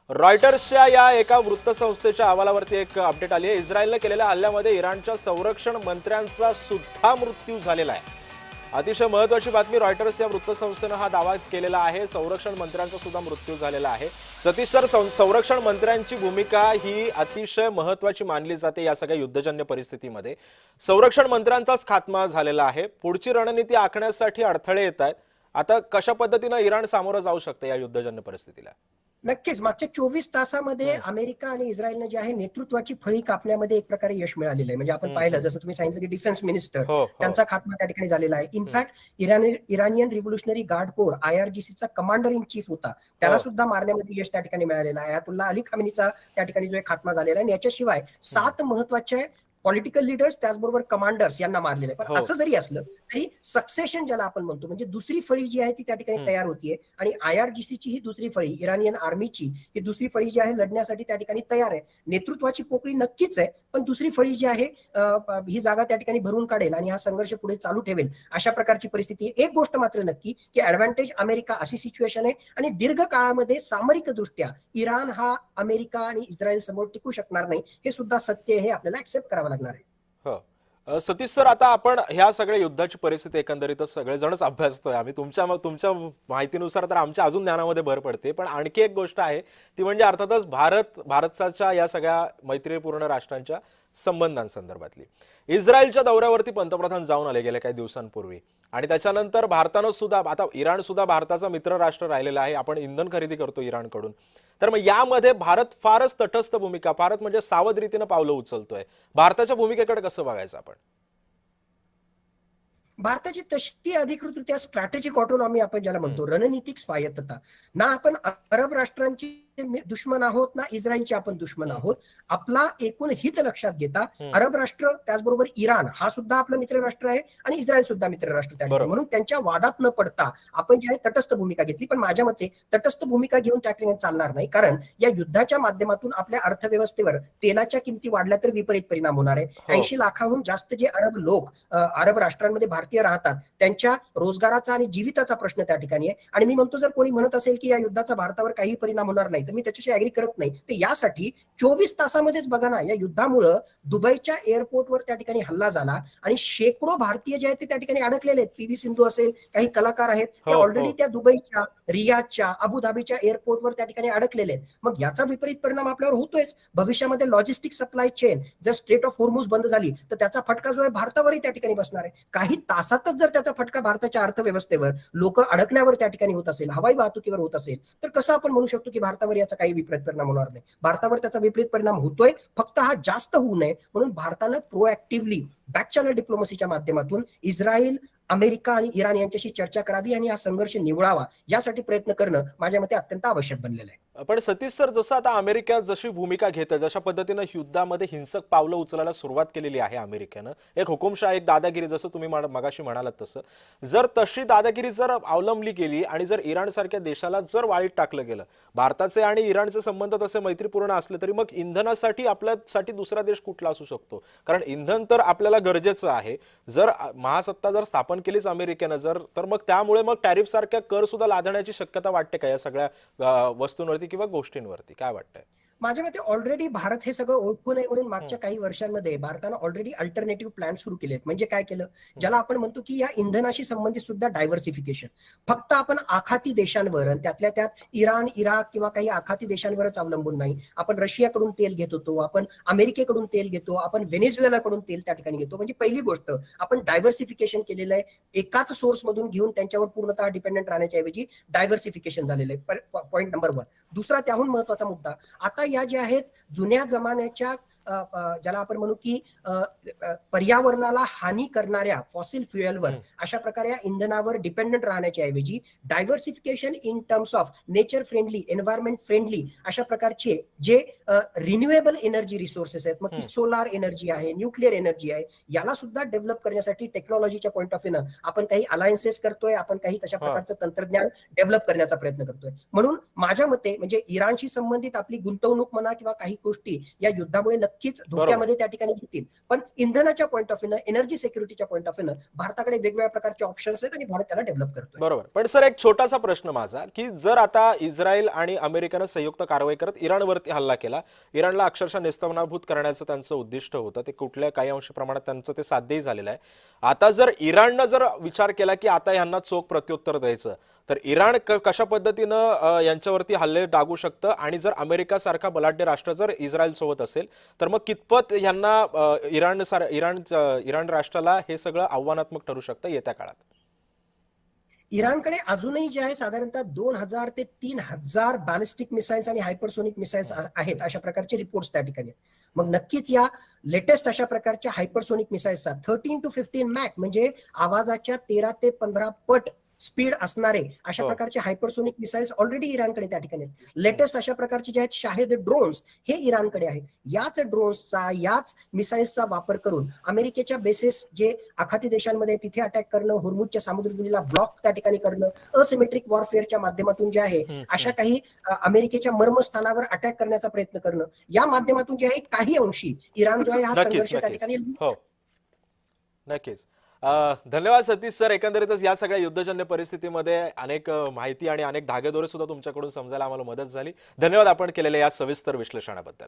रॉयटर्सच्या या एका वृत्तसंस्थेच्या अहवालावरती एक अपडेट आली आहे। इस्रायलने केलेल्या हल्ल्यामध्ये इराणच्या संरक्षण मंत्र्यांचा सुद्धा मृत्यू झालेला आहे। अतिशय महत्त्वाची बातमी, रॉयटर्स या वृत्तसंस्थेने हा दावा केलेला आहे। संरक्षण मंत्र्यांचा सुद्धा मृत्यू झालेला आहे। सतीश सर, संरक्षण मंत्र्यांची भूमिका ही अतिशय महत्त्वाची मानली जाते या सगळ्या युद्धजन्य परिस्थितीमध्ये। संरक्षण मंत्र्यांचाच खात्मा झालेला आहे। पुढची रणनीती आखण्यासाठी अडथळे येत आहेत। आता कशा पद्धतीने इराण सामोरं जाऊ शकते या युद्धजन्य परिस्थितीला? नक्कीच मागच्या 24 तासामध्ये अमेरिका आणि इस्रायलने जे आहे नेतृत्वाची फळी कापण्यामध्ये एक प्रकारे यश मिळालेलं आहे। म्हणजे आपण पाहिलं, जसं तुम्ही सांगितलं की डिफेन्स मिनिस्टर त्यांचा खात्मा त्या ठिकाणी झालेला आहे। In fact Iranian revolutionary guard corps IRGCचा कमांडर इन चीफ होता, त्याला सुद्धा मारण्यामध्ये यश त्या ठिकाणी मिळालेलं आहे। अयातुल्ला अली खामेनीचा त्या ठिकाणी जो खात्मा झालेला आहे आणि याच्याशिवाय 7 महत्त्वाचे पॉलिटिकल लीडर्स त्याचबरोबर कमांडर्स यांना मारलेले आहे। पण असं जरी असलं तरी सक्सेशन ज्याला आपण म्हणतो, म्हणजे दुसरी फळी जी आहे ती त्या ठिकाणी तयार होतीये आणि IRGCची ही दुसरी फळी, इराणियन आर्मीची ही दुसरी फळी जी आहे लढण्यासाठी त्या ठिकाणी तयार आहे। नेतृत्वाची पोकळी नक्कीच आहे, पण दुसरी फळी जी आहे ही जागा त्या ठिकाणी भरून काढेल आणि हा संघर्ष पुढे चालू ठेवेल अशा प्रकारची परिस्थिती आहे। एक गोष्ट मात्र नक्की की ऍडव्हान्टेज अमेरिका अशी सिच्युएशन आहे आणि दीर्घ काळामध्ये सामरिक दृष्ट्या इराण हा अमेरिका आणि इस्रायल समोर टिकू शकणार नाही, हे सुद्धा सत्य आहे, हे आपल्याला ऍक्सेप्ट करावं लागणार आहे। सतीश सर, आता आपण ह्या सगळ्या युद्धाची परिस्थिती एकंदरीतच सगळेजणच अभ्यासतोय आम्ही। तुमच्या माहितीनुसार तर आमच्या अजून ज्ञानामध्ये भर पडते, पण आणखी एक गोष्ट आहे ती म्हणजे अर्थातच भारताच्या या सगळ्या मैत्रीपूर्ण राष्ट्रांच्या संबंधांसंदर्भातली। इस्रायलच्या दौऱ्यावरती पंतप्रधान जाऊन आले गेल्या काही दिवसांपूर्वी आणि त्याच्यानंतर भारतानं सुद्धा, आता इराण सुद्धा भारताचा मित्र राष्ट्र राहिलेला आहे। आपण इंधन खरेदी करतो इराणकडून, तर मग यामध्ये भारत फारच तटस्थ भूमिका, फारच म्हणजे सावध रीतीने पावलं उचलतोय। भारताच्या भूमिकेकडे कसं बघायचं आपण? भारताची तशी अधिकृतरित्या स्ट्रॅटेजिक ऑटोनॉमी आपण ज्याला म्हणतो, रणनीतिक स्वायत्तता, ना आपण अरब राष्ट्रांची दुश्मन आहोत ना इस्रायलचे आपण दुश्मन आहोत। आपला एकूण हित लक्षात घेता अरब राष्ट्र त्याचबरोबर इराण हा सुद्धा आपला मित्र राष्ट्र आहे आणि इस्रायल सुद्धा मित्र राष्ट्र त्या ठिकाणी, म्हणून त्यांच्या वादात न पडता आपण जे आहे तटस्थ भूमिका घेतली। पण माझ्या मते तटस्थ भूमिका घेऊन त्या ठिकाणी चालणार नाही, कारण या युद्धाच्या माध्यमातून आपल्या अर्थव्यवस्थेवर तेलाच्या किमती वाढल्या तर विपरीत परिणाम होणार आहे। 80 लाखाहून जास्त जे अरब लोक अरब राष्ट्रांमध्ये भारतीय राहतात, त्यांच्या रोजगाराचा आणि जीविताचा प्रश्न त्या ठिकाणी आहे। आणि मी म्हणतो, जर कोणी म्हणत असेल की या युद्धाचा भारतावर काही परिणाम होणार नाही, तर मी त्याच्याशी ऍग्री करत नाही। तर यासाठी 24 तासामध्येच बघा ना, या युद्धामुळे दुबईच्या एअरपोर्टवर त्या ठिकाणी हल्ला झाला आणि शेकडो भारतीय जे आहेत ते त्या ठिकाणी अडकलेले आहेत। PV सिंधू असेल, काही कलाकार आहेत, ते ऑलरेडी त्या दुबईच्या, रियादच्या, अबुधाबीच्या एअरपोर्टवर त्या ठिकाणी अडकलेले आहेत। मग याचा विपरीत परिणाम आपल्यावर होतोयच। भविष्यामध्ये लॉजिस्टिक सप्लाय चेन जर स्ट्रेट ऑफ होर्मुझ बंद झाली तर त्याचा फटका जो आहे भारतावरही त्या ठिकाणी बसणार आहे। काही तासातच जर त्याचा फटका भारताच्या अर्थव्यवस्थेवर, लोक अडकण्यावर त्या ठिकाणी होत असेल, हवाई वाहतुकीवर होत असेल, तर कसं आपण म्हणू शकतो की भारतावर याचा काही विपरीत परिणाम होणार नाही? भारतावर त्याचा विपरीत परिणाम होतोय, फक्त हा जास्त होऊ नये म्हणून भारतानं प्रोएक्टिव्हली बॅक चॅनल डिप्लोमसीच्या माध्यमातून इस्रायल, अमेरिका आणि इराण यांच्याशी चर्चा करावी आणि हा संघर्ष निवळावा यासाठी प्रयत्न करणं माझ्या मते अत्यंत आवश्यक बनलेलं आहे। पण सतीश सर, जसं आता अमेरिका जशी भूमिका घेते, जशा पद्धतीने युद्धामध्ये हिंसक पावलं उचलायला सुरुवात केलेली आहे अमेरिकेनं, एक हुकुमशाह, एक दादागिरी, जसं तुम्ही मगाशी म्हणालात तसं, जर तशी दादागिरी जर अवलंबली गेली आणि जर इराण सारख्या देशाला जर वाळीत टाकलं गेलं, भारताचे आणि इराणचे संबंध तसे मैत्रीपूर्ण असले तरी मग इंधनासाठी आपल्यासाठी दुसरा देश कुठला असू शकतो? कारण इंधन तर आपल्याला गरजेचं आहे। जर महासत्ता जर स्थापन केलीच अमेरिकेनं तर मग त्यामुळे मग टॅरिफ सारख्या कर सुद्धा लादण्याची शक्यता वाटते का या सगळ्या वस्तूंवरती किंवा गोष्टींवरती? काय वाटतंय? माझ्या मते ऑलरेडी भारत हे सगळं ओळखू नये म्हणून मागच्या काही वर्षांमध्ये भारतानं ऑलरेडी अल्टरनेटिव्ह प्लॅन सुरू केले आहेत। म्हणजे काय केलं, ज्याला आपण म्हणतो की या इंधनाशी संबंधित सुद्धा डायव्हर्सिफिकेशन, फक्त आपण आखाती देशांवर आणि त्यातल्या त्यात इराण, इराक किंवा काही आखाती देशांवरच अवलंबून नाही। आपण रशियाकडून तेल घेत होतो, आपण अमेरिकेकडून तेल घेतो, आपण व्हेनेझुएलाकडून तेल त्या ठिकाणी घेतो। म्हणजे पहिली गोष्ट आपण डायव्हर्सिफिकेशन केलेलं आहे, एकाच सोर्स मधून घेऊन त्यांच्यावर पूर्णतः डिपेंडेंट राहण्याच्या ऐवजी डायव्हर्सिफिकेशन झालेलं आहे। Point number 1। दुसरा त्याहून महत्वाचा मुद्दा, आता या ज्या आहेत जुन्या जमान्याच्या ज्याला आपण म्हणू की पर्यावरणाला हानी करणाऱ्या फॉसिल फ्युएलवर, अशा प्रकारे या इंधनावर डिपेंडंट राहण्याच्या ऐवजी diversification in terms of nature friendly, environment friendly अशा प्रकारचे जे रिन्युएबल एनर्जी रिसोर्सेस आहेत, मग ती सोलार एनर्जी आहे, न्यूक्लिअर एनर्जी आहे, याला सुद्धा डेव्हलप करण्यासाठी टेक्नॉलॉजीच्या पॉईंट ऑफ व्ह्यूनं आपण काही अलायन्सेस करतोय, आपण काही तशा प्रकारचं तंत्रज्ञान डेव्हलप करण्याचा प्रयत्न करतोय। म्हणून माझ्या मते म्हणजे इराणशी संबंधित आपली गुंतवणूक म्हणा किंवा काही गोष्टी या युद्धामुळे नक्कीच धोक्यामध्ये त्या ठिकाणी येतील. पण इंधनाच्या पॉईंट ऑफ व्ह्यूनं, एनर्जी सिक्युरिटीच्या पॉईंट ऑफ व्ह्यूनं भारताकडे वेगवेगळ्या प्रकारचे ऑप्शन्स आहेत आणि भारत त्याला डेव्हलप करतोय. बरोबर. पण सर एक छोटासा प्रश्न माझा, की जर आता इस्रायल आणि अमेरिकेनं संयुक्त कारवाई करत इराणवरती हल्ला केला, इराणला अक्षरशः नेस्तनाबूत करण्याचं त्यांचं उद्दिष्ट होतं, ते कुठल्या काही अंश प्रमाणात त्यांचं ते साध्यही झालेलं आहे. आता जर इराणनं जर विचार केला की आता यांना चोख प्रत्युत्तर द्यायचं, तर इराण कशा पद्धतीनं यांच्यावरती हल्ले डागू शकतं, आणि जर अमेरिका सारखा बलाढ्य राष्ट्र जर इस्रायल सोबत असेल, तर मग कितपत यांना इराण राष्ट्राला हे सगळं आव्हानात्मक ठरू शकतं येत्या काळात? इराणकडे अजूनही जे आहे साधारणतः 2000 ते 3000 बॅलिस्टिक मिसाईल्स आणि हायपरसोनिक मिसाईल्स आहेत, अशा प्रकारचे रिपोर्ट्स त्या ठिकाणी आहेत. मग नक्कीच या लेटेस्ट अशा प्रकारच्या हायपरसोनिक मिसाईल्सचा 13 to 15 मॅक म्हणजे आवाजाच्या 13 ते 15 पट स्पीड असणारे अशा प्रकारचे हायपरसोनिक मिसाईल्स ऑलरेडी इराणकडे त्या ठिकाणी आहेत. लेटेस्ट अशा प्रकारचे जे आहेत शाहेद ड्रोन्स हे इराणकडे आहेत. याच ड्रोन्सचा, याच मिसाईल्सचा वापर करून अमेरिकेच्या बेसेस जे आखाती देशांमध्ये तिथे अटॅक करणं, हुर्मुजच्या सामुद्रधुनीला ब्लॉक त्या ठिकाणी करणं, असिमेट्रिक वॉरफेअरच्या माध्यमातून जे आहे अशा काही अमेरिकेच्या मर्मस्थानावर अटॅक करण्याचा प्रयत्न करणं, या माध्यमातून जे आहे काही अंशी इराण जो आहे हा संघर्ष त्या ठिकाणी. हो, नक्कीच. धन्यवाद सतीश सर. एकंदरीतच या सगळ्या युद्धजन्य परिस्थितीमध्ये अनेक माहिती आणि अनेक धागेदोरे सुद्धा तुमच्याकडून समजायला आम्हाला मदत झाली. धन्यवाद आपण केलेल्या या सविस्तर विश्लेषणाबद्दल.